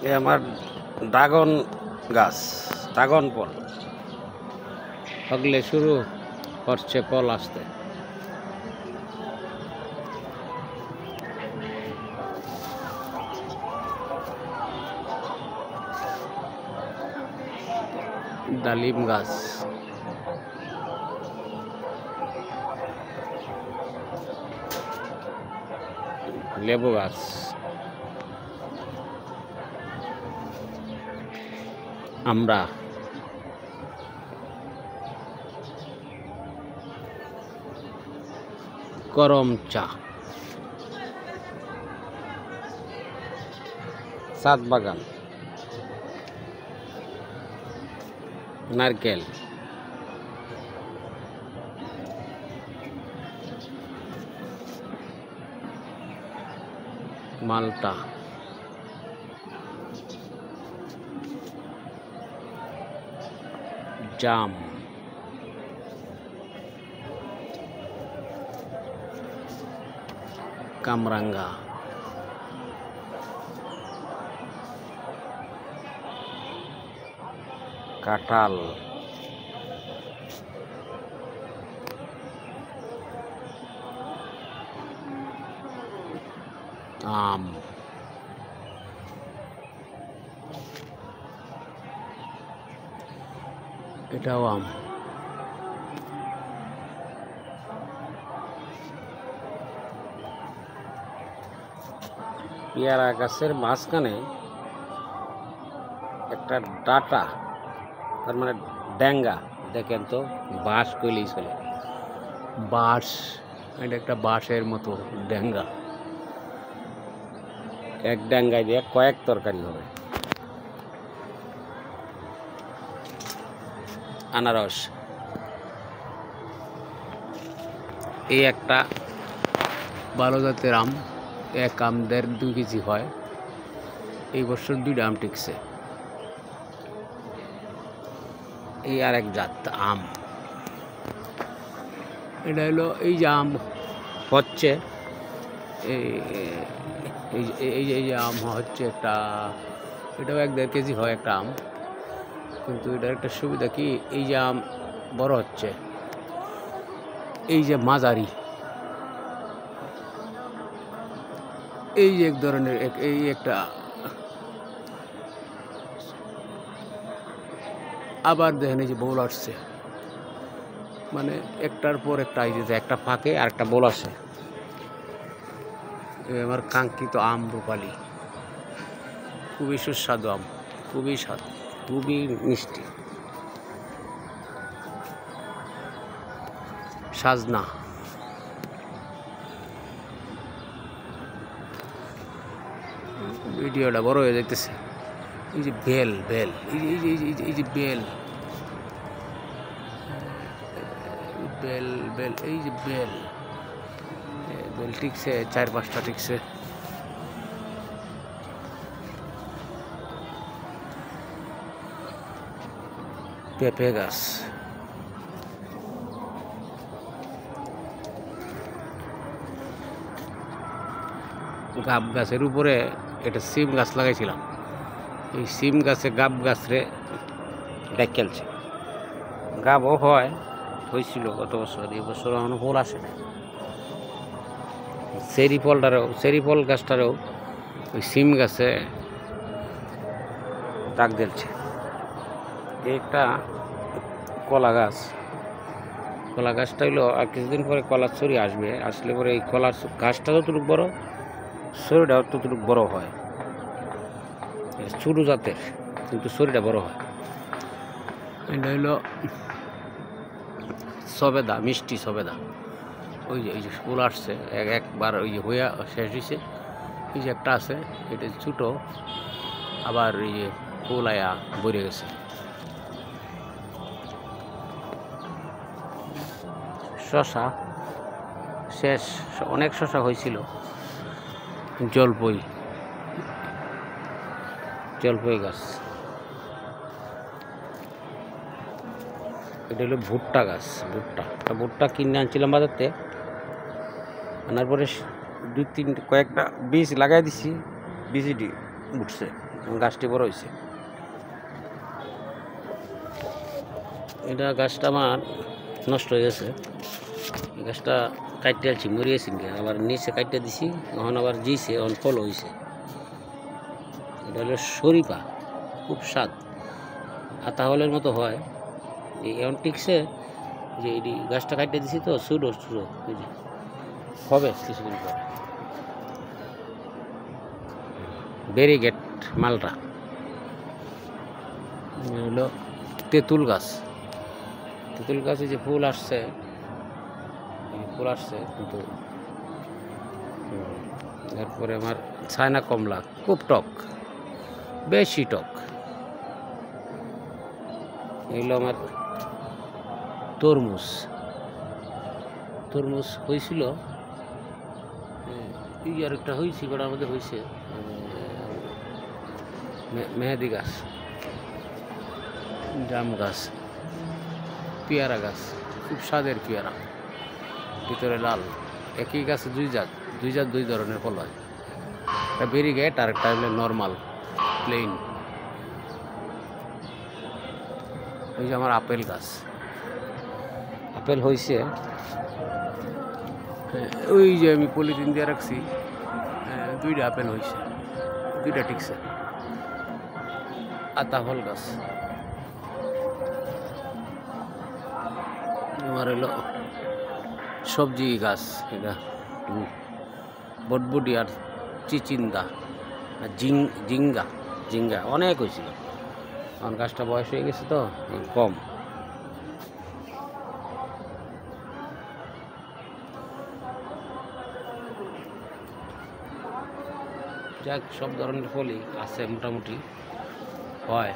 এ আমার ড্রাগন গাছ, ড্রাগন ফল হগলে শুরু করছে ফল আসতে। ডালিম গাছ, লেবু গাছ, আমরা, করম চা, ছাদ বাগান, নারকেল, মালটা, জাম, কামরাঙ্গা, কাঁঠাল, আম, এটাও আম, পেয়ারা গাছের মাঝখানে একটা ডাটা, তার মানে ড্যাঙ্গা, দেখেন তো বাঁশ কইলেই চলে, বাঁশ, এটা একটা বাঁশের মতো ড্যাঙ্গা, এক ড্যাঙ্গায় দিয়ে কয়েক তরকারি হবে। আনারস, এই একটা ভালো জাতের আম, এক আম 1.5-2 কেজি হয়। এই বছর 2টা আম টিকছে। এই আর এক জাত আম, এটা হলো এই যে আম হচ্ছে, এই যে আম হচ্ছে একটা, এটাও 1-1.5 কেজি হয় একটা আম। কিন্তু এটার একটা সুবিধা কি, এই যে আম বড় হচ্ছে, এই যে মাঝারি, এই যে এক ধরনের এই একটা, আবার দেখেন এই যে বোল আসছে, মানে একটার পর একটা, এই যে একটা ফাঁকে আর একটা বোল আসে। আমার কাঙ্ক্ষিত আম রূপালি, খুবই সুস্বাদু আম, খুবই স্বাদ, খুবই মিষ্টি। সাজনা, ভিডিওটা বড় হয়ে যাইতেছে। এই যে বেল, বেল, এই যে বেল, বেল, বেল, এই যে বেল, বেল টিকছে 4-5টা টিকছে। পেঁপে গাছ, গাব গাছের উপরে এটা সিম গাছ লাগাইছিলাম। এই সিম গাছে গাব গাছরে ডেকেলছে, গাবও হয়েছিল গত বছর, এই বছর এখনো ফল আসে না। চেরি ফল গাছটারও ওই সিম গাছে দাগ দিলছে। একটা কলা গাছ, কলা গাছটা হইলো আর কিছুদিন পরে কলার ছড়ি আসবে, আসলে পরে এই কলার গাছটা যতটুকু বড়, ছড়িটাও ততটুকু বড় হয়। ছোটো জাতের, কিন্তু ছড়িটা বড় হয়। এটা হইল সবেদা, মিষ্টি সবেদা। ওই যে ফুল আসছে, একবার ওই যে হইয়া শেষ হয়েছে। এই যে একটা আছে, এটা ছোটো, আবার এই যে ফুল আয়া ভরে গেছে। শশা শেষ, অনেক শশা হয়েছিল। জলপই গাছ, এটা হলো ভুট্টা গাছ। ভুট্টা কিনে আনছিলাম বাজারতে, আনার পরে কয়েকটা বীজ লাগাই দিছি, বীজটি উঠছে। গাছটি বড় হয়েছে। এটা গাছটা আমার নষ্ট হয়ে গেছে। গাছটা কাটতে আছি, মরিয়েছি, আবার নিচে কাটতে দিছি, এখন আবার জিছে, এখন ফল হয়েছে। এটা হলো শরীফা, খুব স্বাদ, আতা হলের মতো হয়। এখন টিকছে যে এটি গাছটা কাটতে দিছি তো, ছোটো ছোটো হবে কিছুদিন পরে। ব্যারিগেট মালটা হলো তেঁতুল গাছ। তেঁতুল গাছে যে ফুল আসছে কিন্তু এরপরে আমার চায়না কমলা, খুব টক, বেশি টক। এগুলো আমার তরমুজ। তরমুজ হয়েছিল, এই আর একটা হয়েছে, গোড়ার মধ্যে হয়েছে মেহেদি গাছ, জাম গাছ, পেয়ারা গাছ, খুব স্বাদের পেয়ারা, ভিতরে লাল। একই গাছে দুই ধরনের ফল হয়। একটা ব্যারিগেট আর একটা হলো নর্মাল প্লেন। ওই যে আমার আপেল গাছ, আপেল হয়েছে, ওই যে আমি পলিথিন দিয়ে রাখছি, 2টা আপেল হয়েছে, 2টা টিকছে। আতা ফল গাছ আমার হলো সবজি গাছ, এটা বটবটি আর চিচিন্দা, জিঙ্গা অনেক হয়েছিল। কারণ গাছটা বয়স হয়ে গেছে তো, কম। যাক, সব ধরনের ফলই আছে মোটামুটি হয়।